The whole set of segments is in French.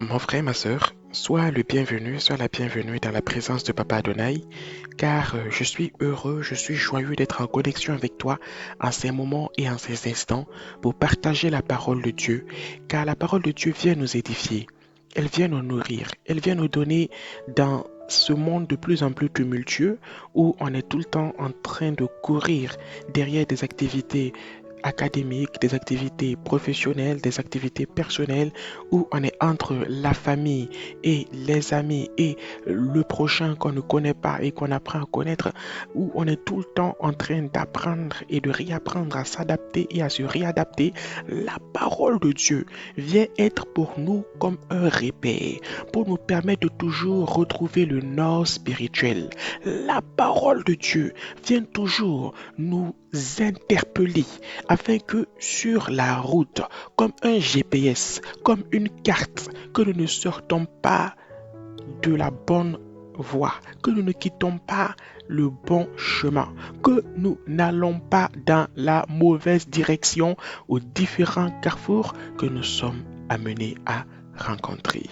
Mon frère, ma sœur, sois le bienvenu, sois la bienvenue dans la présence de Papa Adonai, car je suis heureux, je suis joyeux d'être en connexion avec toi en ces moments et en ces instants pour partager la parole de Dieu, car la parole de Dieu vient nous édifier, elle vient nous nourrir, elle vient nous donner dans ce monde de plus en plus tumultueux où on est tout le temps en train de courir derrière des activités académiques, des activités professionnelles, des activités personnelles, où on est entre la famille et les amis et le prochain qu'on ne connaît pas et qu'on apprend à connaître, où on est tout le temps en train d'apprendre et de réapprendre à s'adapter et à se réadapter. La parole de Dieu vient être pour nous comme un repère, pour nous permettre de toujours retrouver le nord spirituel. La parole de Dieu vient toujours nous interpeller afin que sur la route, comme un GPS, comme une carte, que nous ne sortons pas de la bonne voie, que nous ne quittons pas le bon chemin, que nous n'allons pas dans la mauvaise direction aux différents carrefours que nous sommes amenés à rencontrer.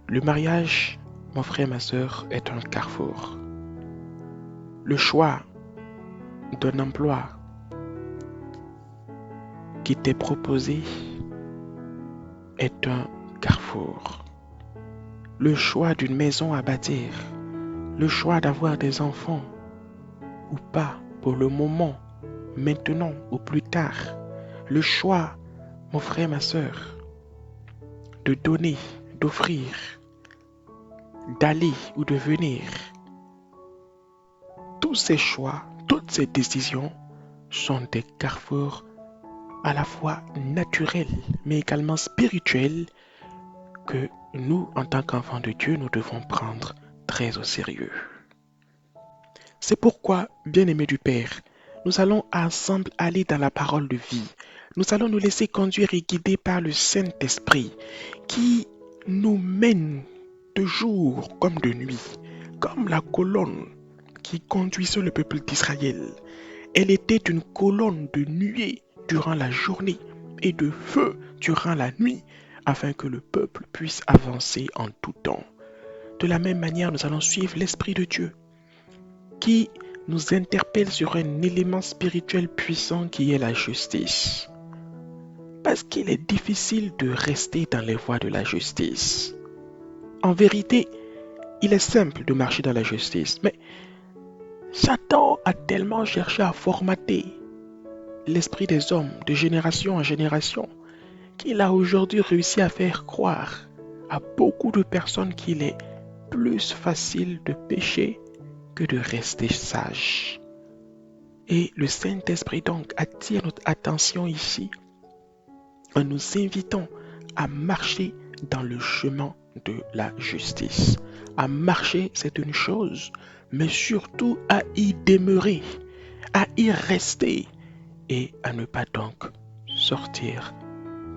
Le mariage, mon frère, ma soeur, est un carrefour. Le choix d'un emploi qui t'est proposé est un carrefour. Le choix d'une maison à bâtir, le choix d'avoir des enfants ou pas pour le moment, maintenant ou plus tard, le choix, mon frère, ma soeur, de donner, d'offrir, d'aller ou de venir, tous ces choix, toutes ces décisions sont des carrefours à la fois naturels mais également spirituels que nous, en tant qu'enfants de Dieu, nous devons prendre très au sérieux. C'est pourquoi, bien-aimés du Père, nous allons ensemble aller dans la parole de vie. Nous allons nous laisser conduire et guider par le Saint-Esprit qui nous mène de jour comme de nuit, comme la colonne qui conduisait le peuple d'Israël. Elle était une colonne de nuée durant la journée et de feu durant la nuit, afin que le peuple puisse avancer en tout temps. De la même manière, nous allons suivre l'Esprit de Dieu qui nous interpelle sur un élément spirituel puissant qui est la justice. Parce qu'il est difficile de rester dans les voies de la justice. En vérité, il est simple de marcher dans la justice, mais Satan a tellement cherché à formater l'esprit des hommes de génération en génération qu'il a aujourd'hui réussi à faire croire à beaucoup de personnes qu'il est plus facile de pécher que de rester sage. Et le Saint-Esprit donc attire notre attention ici en nous invitant à marcher dans le chemin de la justice. À marcher, c'est une chose, mais surtout à y demeurer, à y rester et à ne pas donc sortir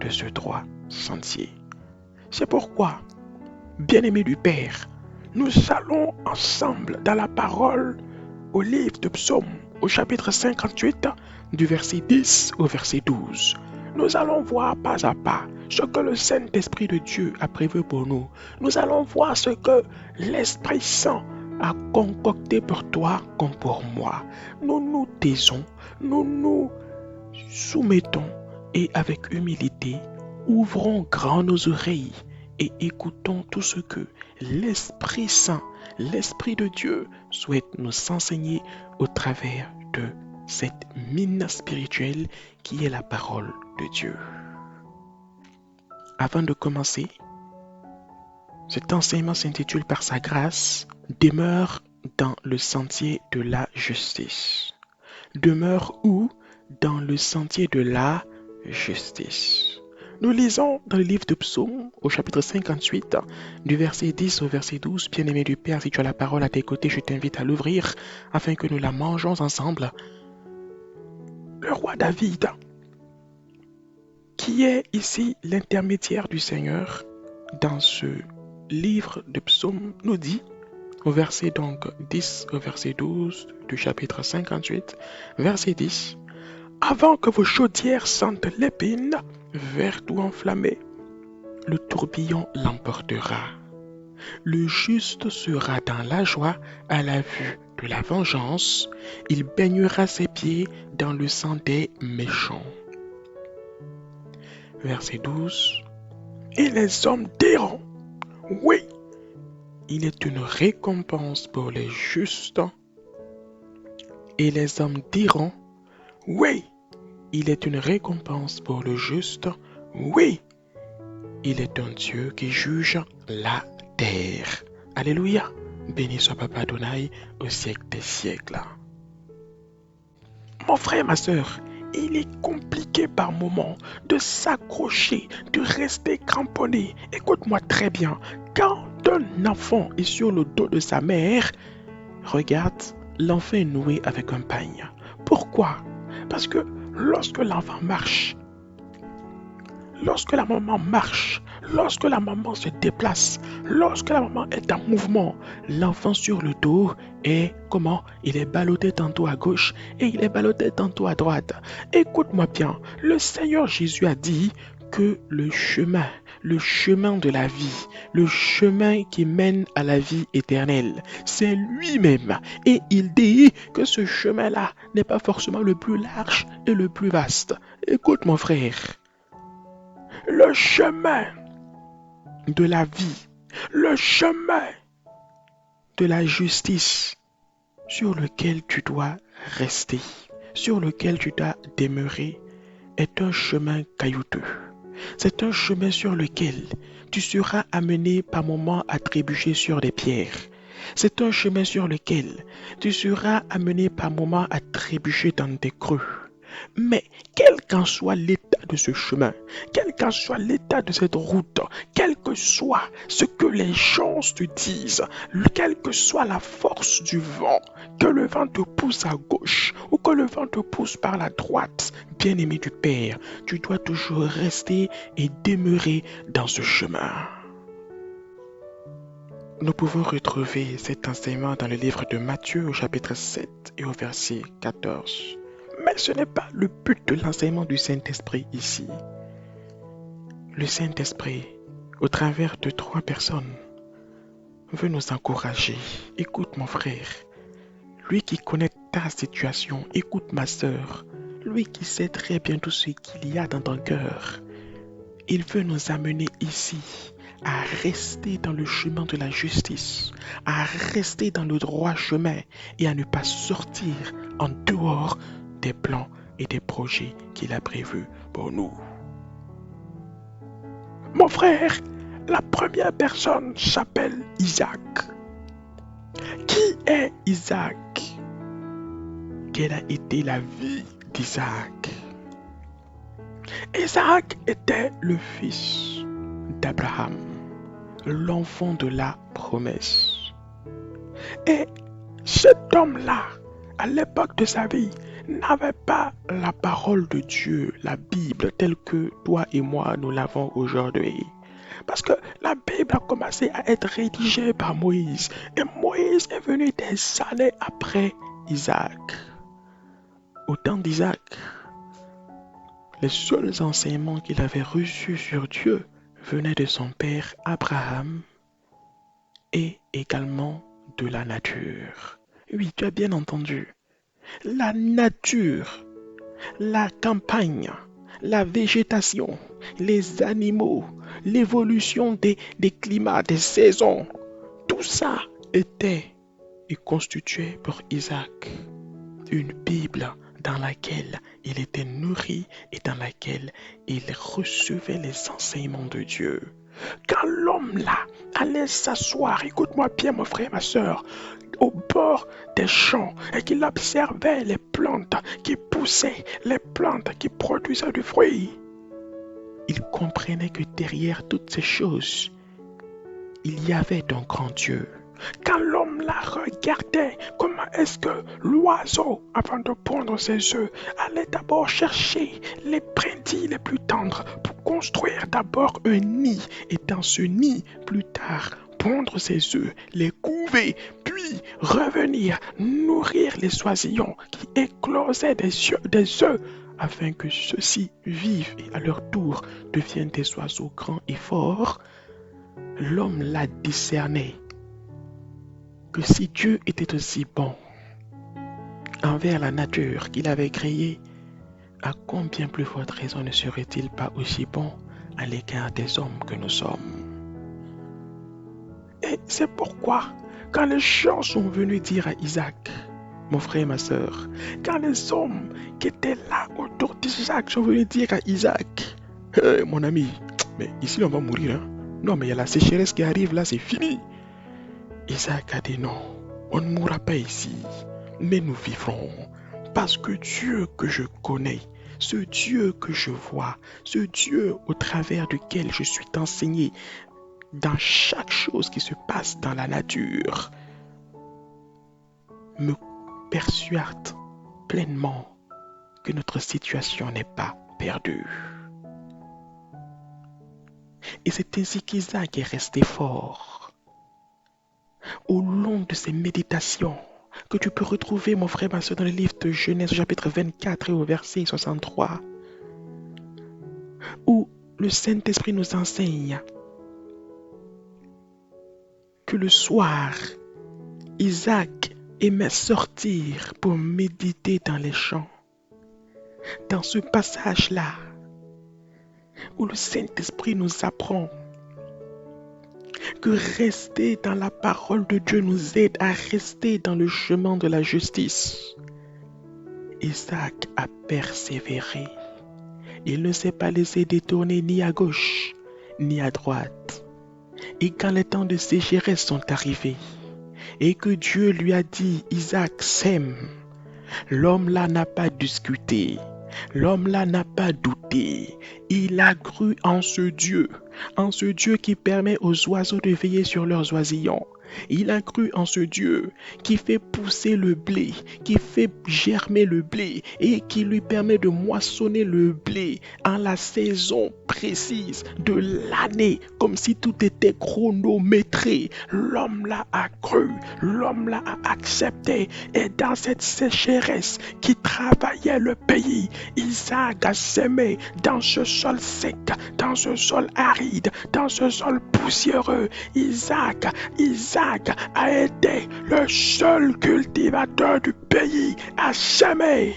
de ce droit sentier. C'est pourquoi, bien-aimés du Père, nous allons ensemble dans la parole au livre de Psaume, au chapitre 58, du verset 10 au verset 12. Nous allons voir pas à pas ce que le Saint-Esprit de Dieu a prévu pour nous. Nous allons voir ce que l'Esprit Saint a concocté pour toi comme pour moi. Nous nous taisons, nous nous soumettons et avec humilité, ouvrons grand nos oreilles et écoutons tout ce que l'Esprit Saint, l'Esprit de Dieu souhaite nous enseigner au travers de cette mine spirituelle qui est la parole de Dieu. Avant de commencer, cet enseignement s'intitule par sa grâce, demeure dans le sentier de la justice. Demeure où? Dans le sentier de la justice. Nous lisons dans le livre de Psaume, au chapitre 58, du verset 10 au verset 12. Bien-aimé du Père, si tu as la parole à tes côtés, je t'invite à l'ouvrir afin que nous la mangeons ensemble. Le roi David, qui est ici l'intermédiaire du Seigneur dans ce livre de Psaume, nous dit, au verset donc 10 au verset 12 du chapitre 58, verset 10, « Avant que vos chaudières sentent l'épine, verte ou enflammée, le tourbillon l'emportera. Le juste sera dans la joie à la vue de la vengeance. Il baignera ses pieds dans le sang des méchants. Verset 12. Et les hommes diront, oui, il est une récompense pour les justes. Et les hommes diront, oui, il est une récompense pour le juste. Oui, il est un Dieu qui juge la terre. Alléluia. Béni soit Papa Adonai au siècle des siècles. Mon frère, ma soeur, il est compliqué par moments de s'accrocher, de rester cramponné. Écoute-moi très bien. Quand un enfant est sur le dos de sa mère, regarde, l'enfant est noué avec un pagne. Pourquoi? Parce que lorsque l'enfant marche, lorsque la maman marche, lorsque la maman se déplace, lorsque la maman est en mouvement, l'enfant sur le dos est comment? Il est ballotté tantôt à gauche et il est ballotté tantôt à droite. Écoute-moi bien, le Seigneur Jésus a dit que le chemin de la vie, le chemin qui mène à la vie éternelle, c'est lui-même. Et il dit que ce chemin-là n'est pas forcément le plus large et le plus vaste. Écoute mon frère, le chemin de la vie, le chemin de la justice sur lequel tu dois rester, sur lequel tu dois demeurer, est un chemin caillouteux. C'est un chemin sur lequel tu seras amené par moments à trébucher sur des pierres. C'est un chemin sur lequel tu seras amené par moments à trébucher dans des creux. Mais quel qu'en soit l'état de ce chemin, quel qu'en soit l'état de cette route, quel que soit ce que les gens te disent, quelle que soit la force du vent, que le vent te pousse à gauche ou que le vent te pousse par la droite, bien-aimé du Père, tu dois toujours rester et demeurer dans ce chemin. Nous pouvons retrouver cet enseignement dans le livre de Matthieu au chapitre 7 et au verset 14. Mais ce n'est pas le but de l'enseignement du Saint-Esprit ici. Le Saint-Esprit, au travers de 3 personnes, veut nous encourager. Écoute mon frère, lui qui connaît ta situation, écoute ma sœur, lui qui sait très bien tout ce qu'il y a dans ton cœur. Il veut nous amener ici à rester dans le chemin de la justice, à rester dans le droit chemin et à ne pas sortir en dehors des plans et des projets qu'il a prévus pour nous. Mon frère, la première personne s'appelle Isaac. Qui est Isaac? Quelle a été la vie d'Isaac? Isaac était le fils d'Abraham, l'enfant de la promesse. Et cet homme-là, à l'époque de sa vie, n'avait pas la parole de Dieu, la Bible, telle que toi et moi nous l'avons aujourd'hui. Parce que la Bible a commencé à être rédigée par Moïse. Et Moïse est venu des années après Isaac. Au temps d'Isaac, les seuls enseignements qu'il avait reçus sur Dieu venaient de son père Abraham et également de la nature. Oui, tu as bien entendu. La nature, la campagne, la végétation, les animaux, l'évolution des climats, des saisons, tout ça était et constituait pour Isaac une Bible dans laquelle il était nourri et dans laquelle il recevait les enseignements de Dieu. Quand l'homme là allait s'asseoir, écoute-moi bien mon frère, ma soeur, au bord des champs et qu'il observait les plantes qui poussaient, les plantes qui produisaient du fruit, il comprenait que derrière toutes ces choses, il y avait un grand Dieu. Quand l'homme la regardait, comment est-ce que l'oiseau, avant de pondre ses œufs, allait d'abord chercher les brindilles les plus tendres pour construire d'abord un nid, et dans ce nid, plus tard, pondre ses œufs, les couver, puis revenir nourrir les oisillons qui éclosaient des œufs afin que ceux-ci vivent et à leur tour deviennent des oiseaux grands et forts, l'homme l'a discerné que si Dieu était aussi bon envers la nature qu'il avait créée, à combien plus forte raison ne serait-il pas aussi bon à l'égard des hommes que nous sommes? Et c'est pourquoi, quand les gens sont venus dire à Isaac, mon frère et ma soeur, quand les hommes qui étaient là autour d'Isaac sont venus dire à Isaac, hey, mon ami, mais ici on va mourir, hein? Non, mais il y a la sécheresse qui arrive là, c'est fini. Isaac a dit non, on ne mourra pas ici, mais nous vivrons, parce que Dieu que je connais, ce Dieu que je vois, ce Dieu au travers duquel je suis enseigné dans chaque chose qui se passe dans la nature, me persuade pleinement que notre situation n'est pas perdue. Et c'est ainsi qu'Isaac est resté fort. Au long de ses méditations, que tu peux retrouver, mon frère, ma soeur, dans le livre de Genèse, chapitre 24 et au verset 63, où le Saint-Esprit nous enseigne que le soir, Isaac aimait sortir pour méditer dans les champs. Dans ce passage-là, où le Saint-Esprit nous apprend que rester dans la parole de Dieu nous aide à rester dans le chemin de la justice. Isaac a persévéré. Il ne s'est pas laissé détourner ni à gauche, ni à droite. Et quand les temps de sécheresse sont arrivés, et que Dieu lui a dit, Isaac, sème, l'homme là n'a pas discuté. L'homme là n'a pas douté. Il a cru en ce Dieu qui permet aux oiseaux de veiller sur leurs oisillons. Il a cru en ce Dieu qui fait pousser le blé, qui fait germer le blé et qui lui permet de moissonner le blé en la saison précise de l'année, comme si tout était chronométré. L'homme là a cru, l'homme là a accepté, et dans cette sécheresse qui travaillait le pays, Isaac a sémé dans ce sol sec, dans ce sol aride, dans ce sol poussiéreux. Isaac a été le seul cultivateur du pays à semer.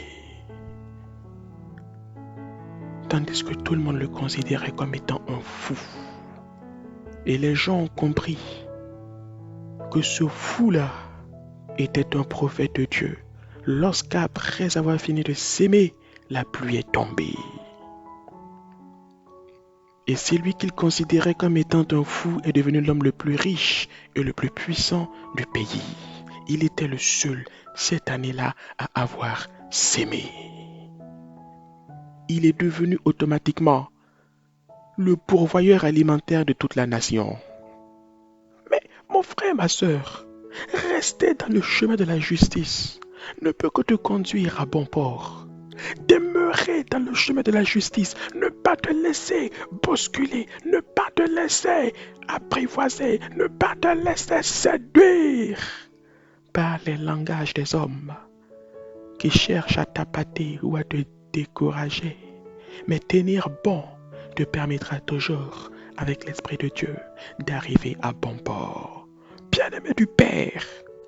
Tandis que tout le monde le considérait comme étant un fou. Et les gens ont compris que ce fou-là était un prophète de Dieu. Lorsqu'après avoir fini de s'aimer, la pluie est tombée. Et celui qu'il considérait comme étant un fou est devenu l'homme le plus riche et le plus puissant du pays. Il était le seul, cette année-là, à avoir s'aimé. Il est devenu automatiquement le pourvoyeur alimentaire de toute la nation. Mais mon frère, ma soeur, rester dans le chemin de la justice ne peut que te conduire à bon port. Demeurer dans le chemin de la justice, ne pas te laisser bousculer, ne pas te laisser apprivoiser, ne pas te laisser séduire par les langages des hommes qui cherchent à t'appâter ou à te décourager. Mais tenir bon te permettra toujours, avec l'Esprit de Dieu, d'arriver à bon port. Bien-aimé du Père,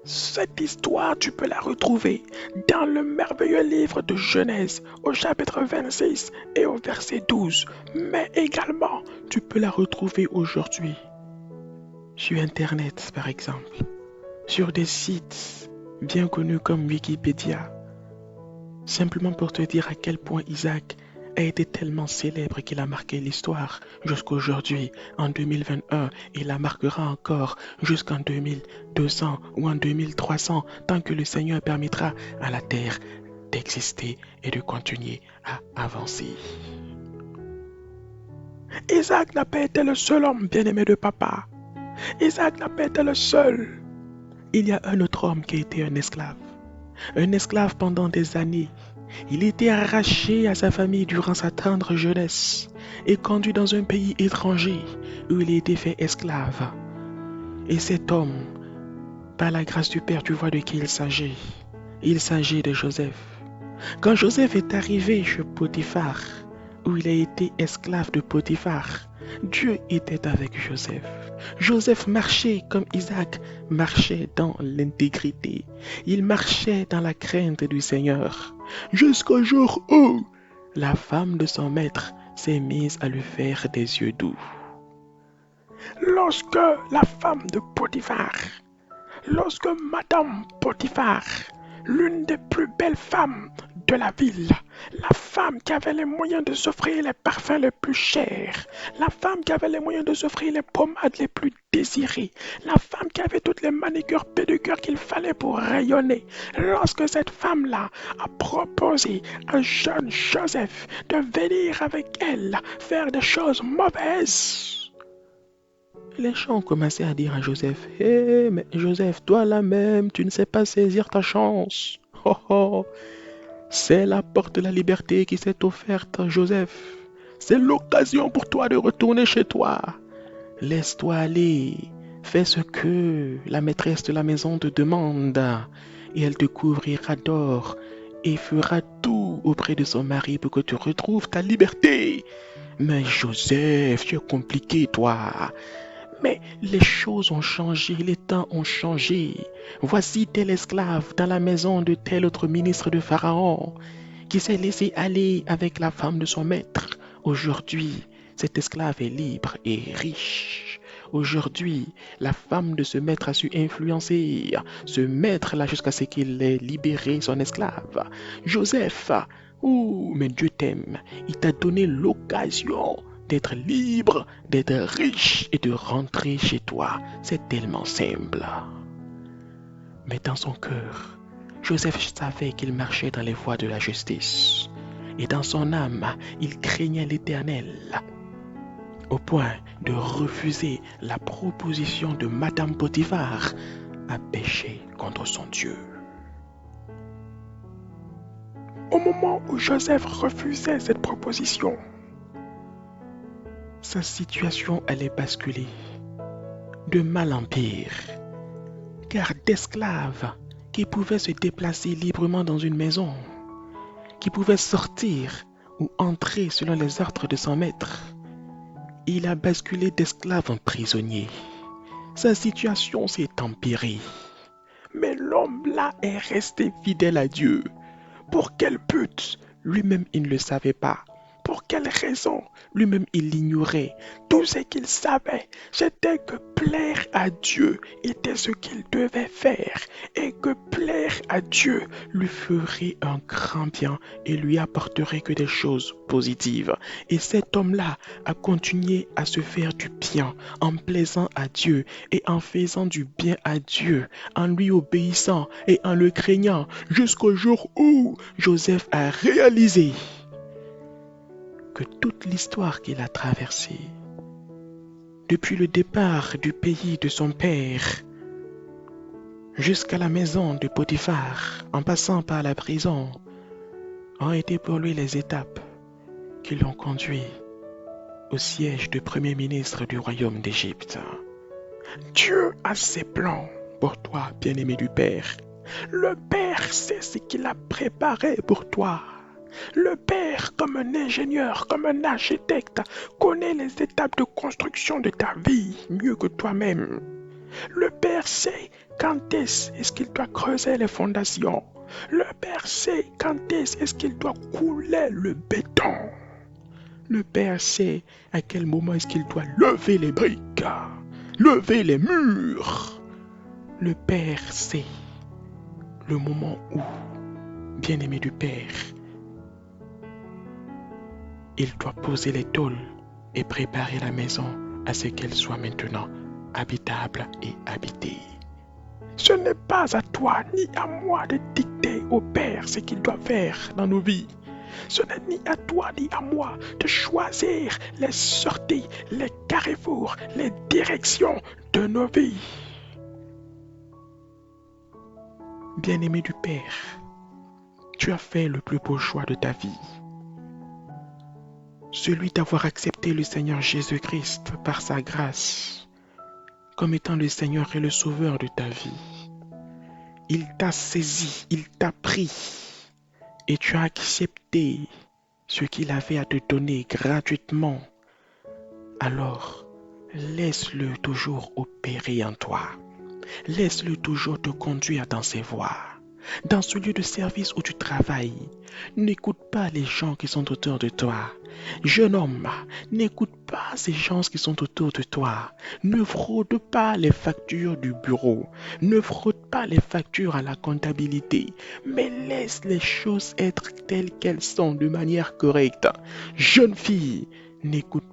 cette histoire, tu peux la retrouver dans le merveilleux livre de Genèse au chapitre 26 et au verset 12. Mais également, tu peux la retrouver aujourd'hui sur Internet, par exemple, sur des sites bien connus comme Wikipédia. Simplement pour te dire à quel point Isaac a été tellement célèbre qu'il a marqué l'histoire jusqu'à aujourd'hui, en 2021, et il la marquera encore jusqu'en 2200 ou en 2300, tant que le Seigneur permettra à la terre d'exister et de continuer à avancer. Isaac n'a pas été le seul homme bien-aimé de papa. Isaac n'a pas été le seul. Il y a un autre homme qui a été un esclave pendant des années. Il était arraché à sa famille durant sa tendre jeunesse et conduit dans un pays étranger où il a été fait esclave. Et cet homme, par la grâce du Père, tu vois de qui il s'agit. Il s'agit de Joseph. Quand Joseph est arrivé chez Potiphar, où il a été esclave de Potiphar, Dieu était avec Joseph. Joseph marchait comme Isaac marchait dans l'intégrité. Il marchait dans la crainte du Seigneur. Jusqu'au jour où la femme de son maître s'est mise à lui faire des yeux doux. Lorsque la femme de Potiphar, lorsque Madame Potiphar, l'une des plus belles femmes de la ville, la femme qui avait les moyens de s'offrir les parfums les plus chers, la femme qui avait les moyens de s'offrir les pommades les plus désirées, la femme qui avait toutes les manicures pédicures qu'il fallait pour rayonner. Lorsque cette femme-là a proposé à jeune Joseph de venir avec elle faire des choses mauvaises, les gens ont commencé à dire à Joseph, hé, mais Joseph, toi là même, tu ne sais pas saisir ta chance. Oh, oh. C'est la porte de la liberté qui s'est offerte à Joseph. C'est l'occasion pour toi de retourner chez toi. Laisse-toi aller. Fais ce que la maîtresse de la maison te demande. Et elle te couvrira d'or et fera tout auprès de son mari pour que tu retrouves ta liberté. Mais Joseph, tu es compliqué, toi. Mais les choses ont changé, les temps ont changé. Voici tel esclave dans la maison de tel autre ministre de Pharaon qui s'est laissé aller avec la femme de son maître. Aujourd'hui, cet esclave est libre et riche. Aujourd'hui, la femme de ce maître a su influencer ce maître-là jusqu'à ce qu'il ait libéré son esclave. Joseph, oh, mais Dieu t'aime. Il t'a donné l'occasion d'être libre, d'être riche et de rentrer chez toi. C'est tellement simple. Mais dans son cœur, Joseph savait qu'il marchait dans les voies de la justice. Et dans son âme, il craignait l'Éternel, au point de refuser la proposition de Madame Potiphar à pécher contre son Dieu. Au moment où Joseph refusait cette proposition, sa situation allait basculer de mal en pire, car d'esclaves qui pouvaient se déplacer librement dans une maison, qui pouvaient sortir ou entrer selon les ordres de son maître, il a basculé d'esclave en prisonnier. Sa situation s'est empirée. Mais l'homme là est resté fidèle à Dieu. Pour quel but? Lui-même, il ne le savait pas. Pour quelle raison? Lui-même, il l'ignorait. Tout ce qu'il savait, c'était que plaire à Dieu était ce qu'il devait faire et que plaire à Dieu lui ferait un grand bien et lui apporterait que des choses positives. Et cet homme-là a continué à se faire du bien en plaisant à Dieu et en faisant du bien à Dieu, en lui obéissant et en le craignant jusqu'au jour où Joseph a réalisé que toute l'histoire qu'il a traversée, depuis le départ du pays de son père jusqu'à la maison de Potiphar, en passant par la prison, ont été pour lui les étapes qui l'ont conduit au siège de premier ministre du royaume d'Égypte. Dieu a ses plans pour toi, bien-aimé du Père. Le Père sait ce qu'il a préparé pour toi. Le Père, comme un ingénieur, comme un architecte, connaît les étapes de construction de ta vie mieux que toi-même. Le Père sait quand est-ce qu'il doit creuser les fondations. Le Père sait quand est-ce qu'il doit couler le béton. Le Père sait à quel moment est-ce qu'il doit lever les briques, lever les murs. Le Père sait le moment où, bien-aimé du Père, il doit poser les tôles et préparer la maison à ce qu'elle soit maintenant habitable et habitée. Ce n'est pas à toi ni à moi de dicter au Père ce qu'il doit faire dans nos vies. Ce n'est ni à toi ni à moi de choisir les sorties, les carrefours, les directions de nos vies. Bien-aimé du Père, tu as fait le plus beau choix de ta vie. Celui d'avoir accepté le Seigneur Jésus-Christ par sa grâce comme étant le Seigneur et le Sauveur de ta vie. Il t'a saisi, il t'a pris et tu as accepté ce qu'il avait à te donner gratuitement, alors laisse-le toujours opérer en toi. Laisse-le toujours te conduire dans ses voies. Dans ce lieu de service où tu travailles, n'écoute pas les gens qui sont autour de toi. Jeune homme, n'écoute pas ces gens qui sont autour de toi. Ne fraude pas les factures du bureau. Ne fraude pas les factures à la comptabilité. Mais laisse les choses être telles qu'elles sont de manière correcte. Jeune fille, n'écoute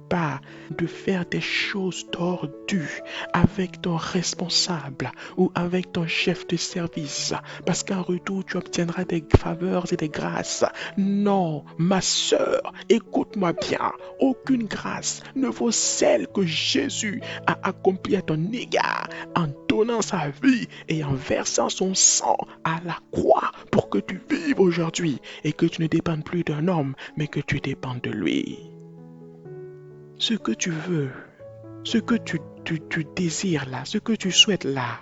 pas de faire des choses tordues avec ton responsable ou avec ton chef de service, parce qu'en retour, tu obtiendras des faveurs et des grâces. Non, ma sœur, écoute-moi bien. Aucune grâce ne vaut celle que Jésus a accomplie à ton égard en donnant sa vie et en versant son sang à la croix pour que tu vives aujourd'hui et que tu ne dépendes plus d'un homme, mais que tu dépendes de lui. Ce que tu veux, ce que tu désires là, ce que tu souhaites là,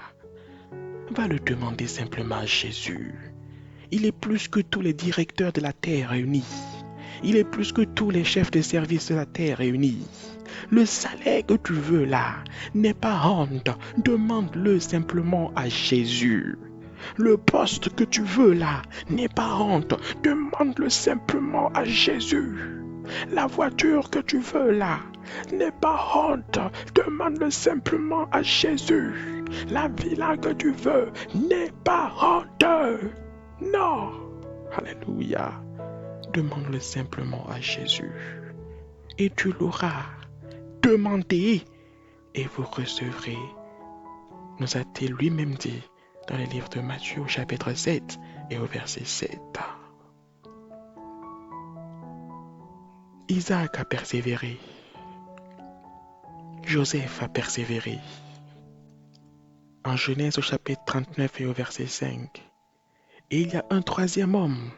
va le demander simplement à Jésus. Il est plus que tous les directeurs de la terre réunis. Il est plus que tous les chefs de service de la terre réunis. Le salaire que tu veux là n'est pas honte. Demande-le simplement à Jésus. Le poste que tu veux là n'est pas honte. Demande-le simplement à Jésus. La voiture que tu veux là n'est pas honte. Demande-le simplement à Jésus. La villa que tu veux n'est pas honte. Non. Alléluia. Demande-le simplement à Jésus. Et tu l'auras. Demandez et vous recevrez. Nous a-t-il lui-même dit dans le livre de Matthieu au chapitre 7 et au verset 7. Isaac a persévéré. Joseph a persévéré. En Genèse au chapitre 39 et au verset 5. Et il y a un troisième homme,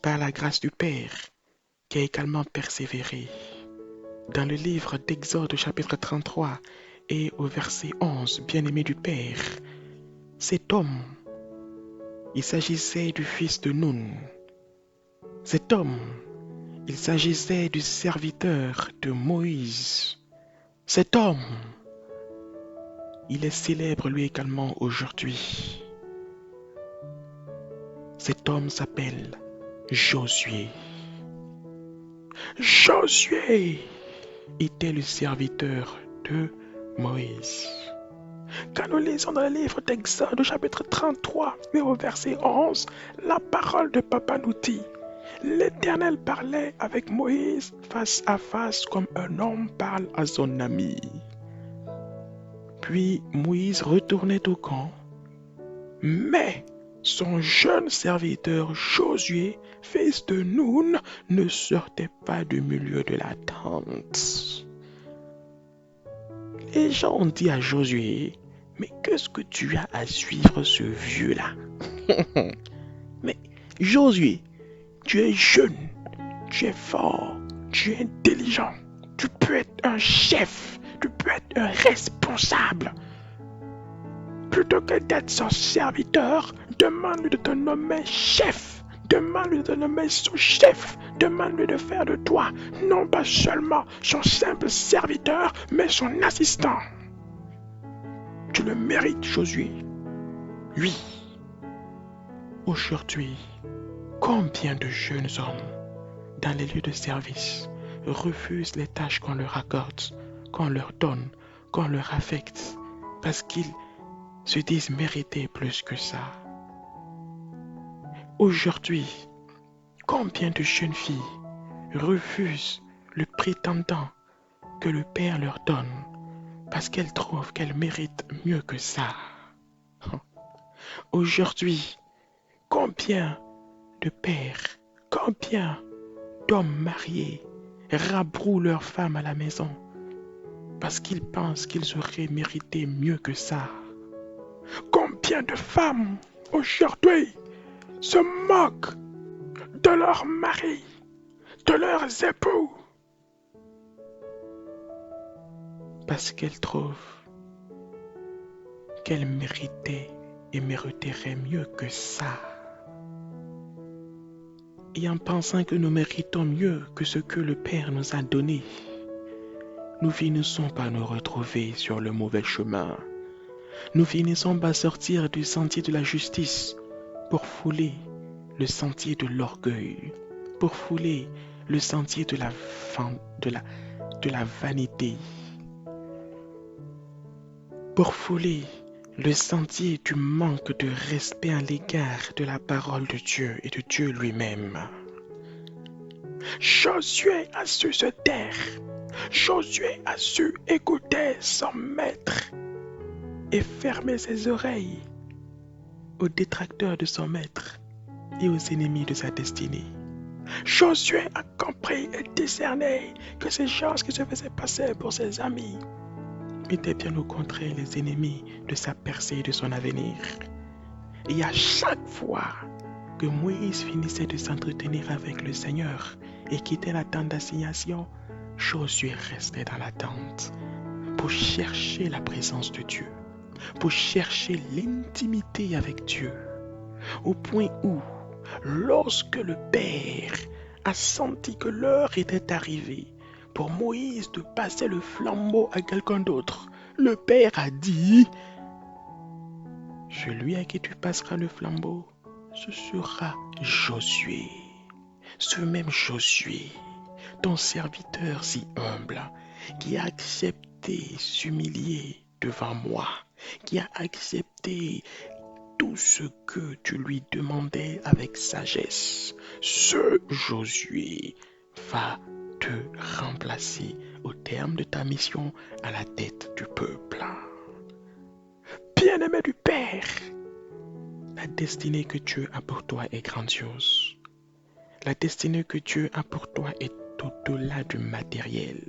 par la grâce du Père, qui a également persévéré. Dans le livre d'Exode au chapitre 33 et au verset 11, bien-aimé du Père, cet homme, il s'agissait du fils de Nun. Cet homme, il s'agissait du serviteur de Moïse. Cet homme, il est célèbre lui également aujourd'hui. Cet homme s'appelle Josué. Josué était le serviteur de Moïse. Quand nous lisons dans le livre d'Exode au chapitre 33 et au verset 11, la parole de Papa nous dit: l'Éternel parlait avec Moïse face à face comme un homme parle à son ami. Puis Moïse retournait au camp, mais son jeune serviteur Josué, fils de Nun, ne sortait pas du milieu de la tente. Les gens ont dit à Josué: mais qu'est-ce que tu as à suivre ce vieux-là? Mais Josué, tu es jeune, tu es fort, tu es intelligent, tu peux être un chef, tu peux être un responsable. Plutôt que d'être son serviteur, demande-lui de te nommer chef. Demande-lui de te nommer sous-chef. Demande-lui de faire de toi non pas seulement son simple serviteur, mais son assistant. Tu le mérites, Josué. Oui. Aujourd'hui, combien de jeunes hommes dans les lieux de service refusent les tâches qu'on leur accorde, qu'on leur donne, qu'on leur affecte, parce qu'ils se disent mériter plus que ça. Aujourd'hui, combien de jeunes filles refusent le prétendant que le Père leur donne parce qu'elles trouvent qu'elles méritent mieux que ça. Aujourd'hui, combien de pères, combien d'hommes mariés rabrouent leurs femmes à la maison parce qu'ils pensent qu'ils auraient mérité mieux que ça. Combien de femmes aujourd'hui se moquent de leurs maris, de leurs époux, parce qu'elles trouvent qu'elles méritaient et mériteraient mieux que ça. et en pensant que nous méritons mieux que ce que le Père nous a donné, nous finissons par nous retrouver sur le mauvais chemin. Nous finissons par sortir du sentier de la justice pour fouler le sentier de l'orgueil, pour fouler le sentier de la vanité, pour fouler le sentier du manque de respect à l'égard de la parole de Dieu et de Dieu lui-même. Josué a su se taire. Josué a su écouter son maître et fermer ses oreilles aux détracteurs de son maître et aux ennemis de sa destinée. Josué a compris et discerné que ces gens qui se faisaient passer pour ses amis étaient bien au contraire les ennemis de sa percée et de son avenir. Et à chaque fois que Moïse finissait de s'entretenir avec le Seigneur et quittait la tente d'assignation, Josué restait dans la tente pour chercher la présence de Dieu, pour chercher l'intimité avec Dieu, au point où, lorsque le Père a senti que l'heure était arrivée pour Moïse de passer le flambeau à quelqu'un d'autre, le Père a dit: celui à qui tu passeras le flambeau, ce sera Josué. Ce même Josué, ton serviteur si humble, qui a accepté s'humilier devant moi, qui a accepté tout ce que tu lui demandais avec sagesse. Ce Josué va te remplacer au terme de ta mission à la tête du peuple. Bien-aimé du Père, la destinée que Dieu a pour toi est grandiose. La destinée que Dieu a pour toi est au-delà du matériel.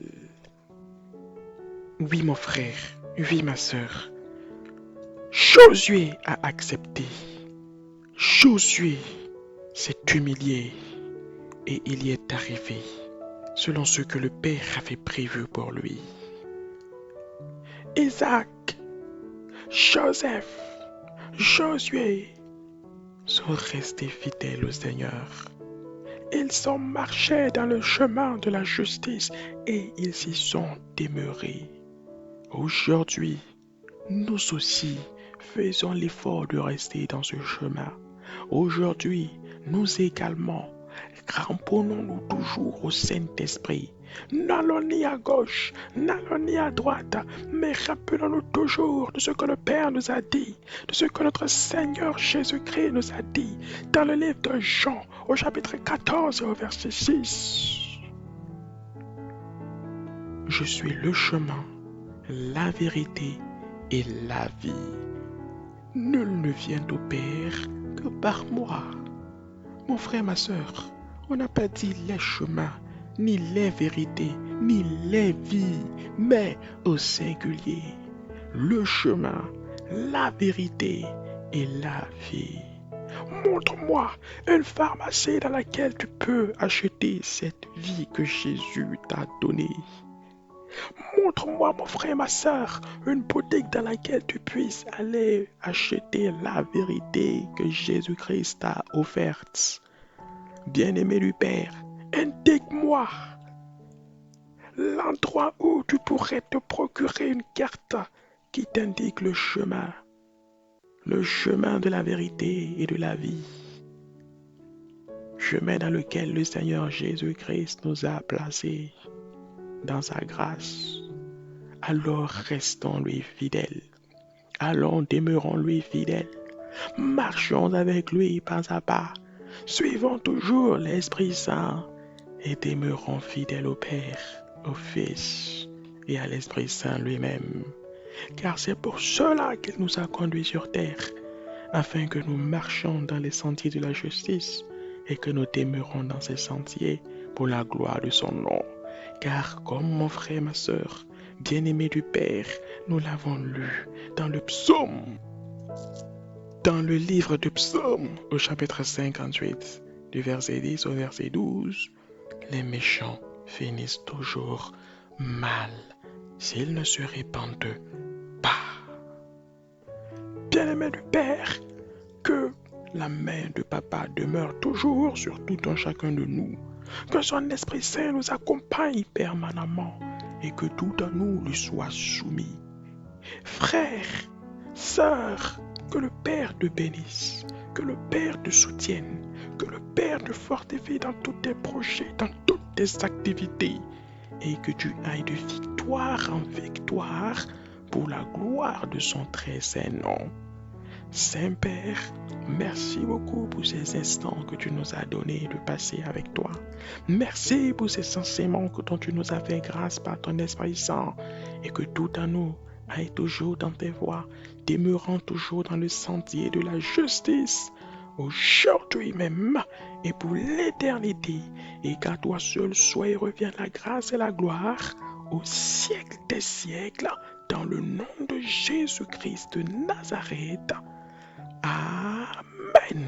Oui, mon frère, oui, ma sœur, Josué a accepté. Josué s'est humilié et il y est arrivé selon ce que le Père avait prévu pour lui. Isaac, Joseph, Josué sont restés fidèles au Seigneur. Ils ont marché dans le chemin de la justice et ils s'y sont demeurés. Aujourd'hui, nous aussi faisons l'effort de rester dans ce chemin. Aujourd'hui, nous également, cramponnons-nous toujours au Saint-Esprit. N'allons ni à gauche, n'allons ni à droite, mais rappelons-nous toujours de ce que le Père nous a dit, de ce que notre Seigneur Jésus-Christ nous a dit dans le livre de Jean, au chapitre 14 et au verset 6. Je suis le chemin, la vérité et la vie. Nul ne vient au Père que par moi. Mon frère, ma sœur, on n'a pas dit les chemins, ni les vérités, ni les vies, mais au singulier, le chemin, la vérité et la vie. Montre-moi une pharmacie dans laquelle tu peux acheter cette vie que Jésus t'a donnée. Montre-moi, mon frère, ma sœur, une boutique dans laquelle tu puisses aller acheter la vérité que Jésus-Christ t'a offerte. Bien-aimé du Père, indique-moi l'endroit où tu pourrais te procurer une carte qui t'indique le chemin de la vérité et de la vie. Chemin dans lequel le Seigneur Jésus-Christ nous a placés dans sa grâce. Alors restons-lui fidèles. Allons, demeurons-lui fidèles. Marchons avec lui pas à pas. Suivons toujours l'Esprit Saint et demeurons fidèles au Père, au Fils et à l'Esprit Saint lui-même. Car c'est pour cela qu'il nous a conduits sur terre, afin que nous marchions dans les sentiers de la justice et que nous demeurons dans ces sentiers pour la gloire de son nom. Car comme mon frère, ma sœur, bien-aimé du Père, nous l'avons lu dans le psaume, dans le livre de Psaume, au chapitre 58, du verset 10 au verset 12, les méchants finissent toujours mal s'ils ne se répandent pas. Bien-aimé du Père, que la main de Papa demeure toujours sur tout un chacun de nous. Que son Esprit Saint nous accompagne permanemment et que tout en nous lui soit soumis. Frères, sœurs, que le Père te bénisse, que le Père te soutienne, que le Père te fortifie dans tous tes projets, dans toutes tes activités, et que tu ailles de victoire en victoire pour la gloire de son très saint nom. Saint-Père, merci beaucoup pour ces instants que tu nous as donnés de passer avec toi. Merci pour ces enseignements dont tu nous as fait grâce par ton Esprit Saint et que tout en nous aille toujours dans tes voies, demeurant toujours dans le sentier de la justice, aujourd'hui même et pour l'éternité, et qu'à toi seul soit et revienne la grâce et la gloire au siècle des siècles, dans le nom de Jésus-Christ de Nazareth. Amen.